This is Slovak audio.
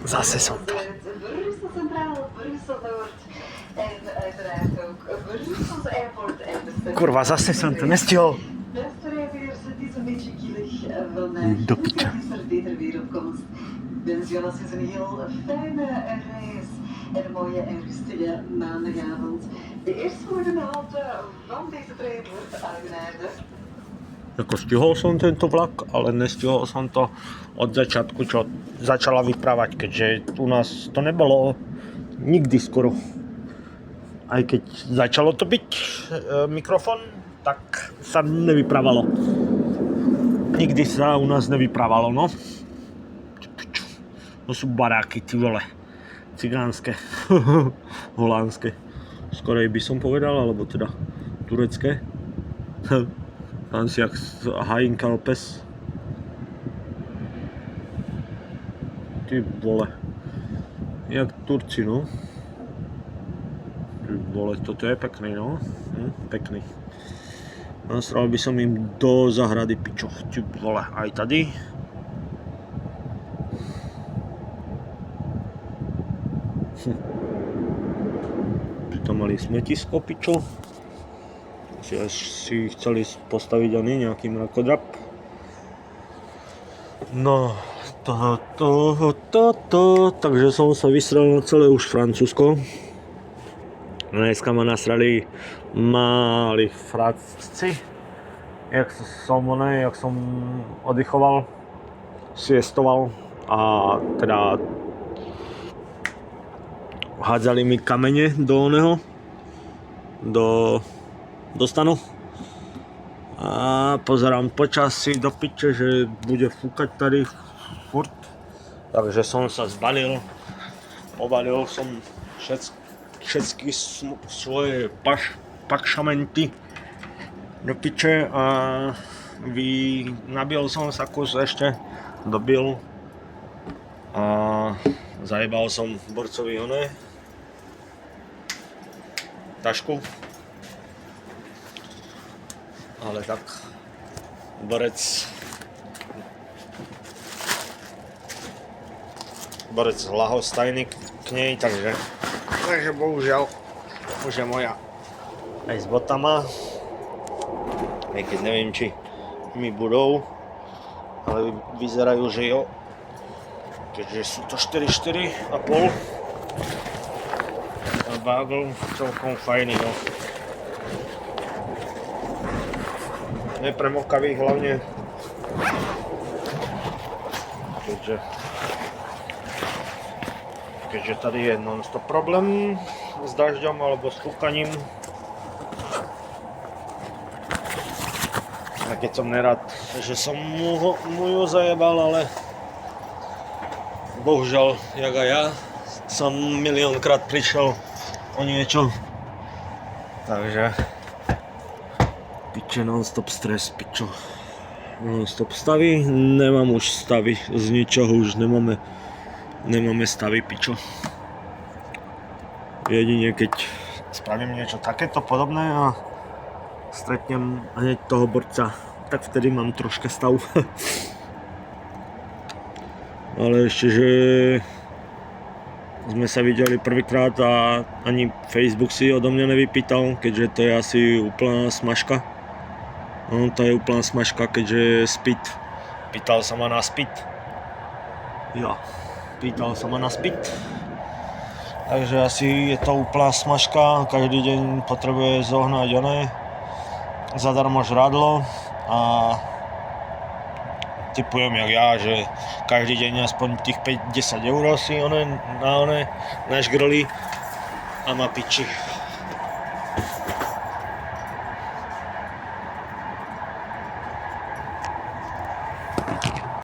Zase som to. Brussel Centraal, Brussel Noord en uiteraard ook Brussels Airport en de Kurva, zase som to nestihol. Beste reizigers, het is een beetje kielig vandaag. De Dus pizza. het is er beter weer op komst. Ik wens jullie alleszins een heel fijne reis en een mooie en rustige maandagavond. De eerstvolgende halte van deze trein wordt Oudenaarde. Jako stihol som tento vlak, ale nestihol som to od začiatku, čo začala vyprávať, keďže u nás to nebolo nikdy skoro. Aj keď začalo to byť mikrofón, tak sa nevyprávalo. Nikdy sa u nás nevyprávalo, no. To sú baráky, ty vole. Cigánske. Holandské. Skorej by som povedal, alebo teda turecké. Tam si jak hajinkal pes. Ty vole. Jak Turci, no. Ty vole, toto je pekný, no. Pekný. Nastral by som im do zahrady, pičo. Ty vole, aj tady. Tu tam mali smetisko, pičo. Si chceli postaviť oni nejaký mrakodrap. No, takže som sa vysral na celé už Francúzsko. Dneska ma nasrali malí Francúzi. Jak som oddychoval, siestoval a teda hádzali mi kamene do oného, do stanu a pozerám počasí do piče, že bude fúkať tady furt, takže som sa zbalil, obalil som všetky svoje pakšamenty do piče a nabil som sa kus ešte, dobil a zajebal som borcovi tašku. Ale tak, borec ľahostajný k nej, takže bohužiaľ už je moja aj s botama, aj keď neviem, či mi budú, ale vyzerajú, že jo, keďže sú to 4,5 a vágl celkom fajný, no. Nepremokavých hlavne, keďže tady je non-stop problém s dažďom alebo s fúkaním. A keď som nerad, že som mu ju zajebal, ale bohužiaľ, jak aj ja, som miliónkrát prišiel o niečo, takže piče, non-stop stres, pičo. Non-stop stavy, nemám už stavy, z ničoho už nemáme stavy, pičo. Jedine keď spravím niečo takéto podobné a stretnem hneď toho borca, tak vtedy mám troška stav. Ale ešte, že sme sa videli prvýkrát a ani Facebook si odo mňa nevypýtal, keďže to je asi úplná smažka. No, to je úplná smažka, keďže Speed pýtal sa ma na Speed. Ja, pýtal sa ma na Speed. Takže asi je to úplná smažka, každý deň potrebuje zohnať zadarmo žradlo a typujem jak ja, že každý deň aspoň tých 5-10 eur si nažgrolí a má piči.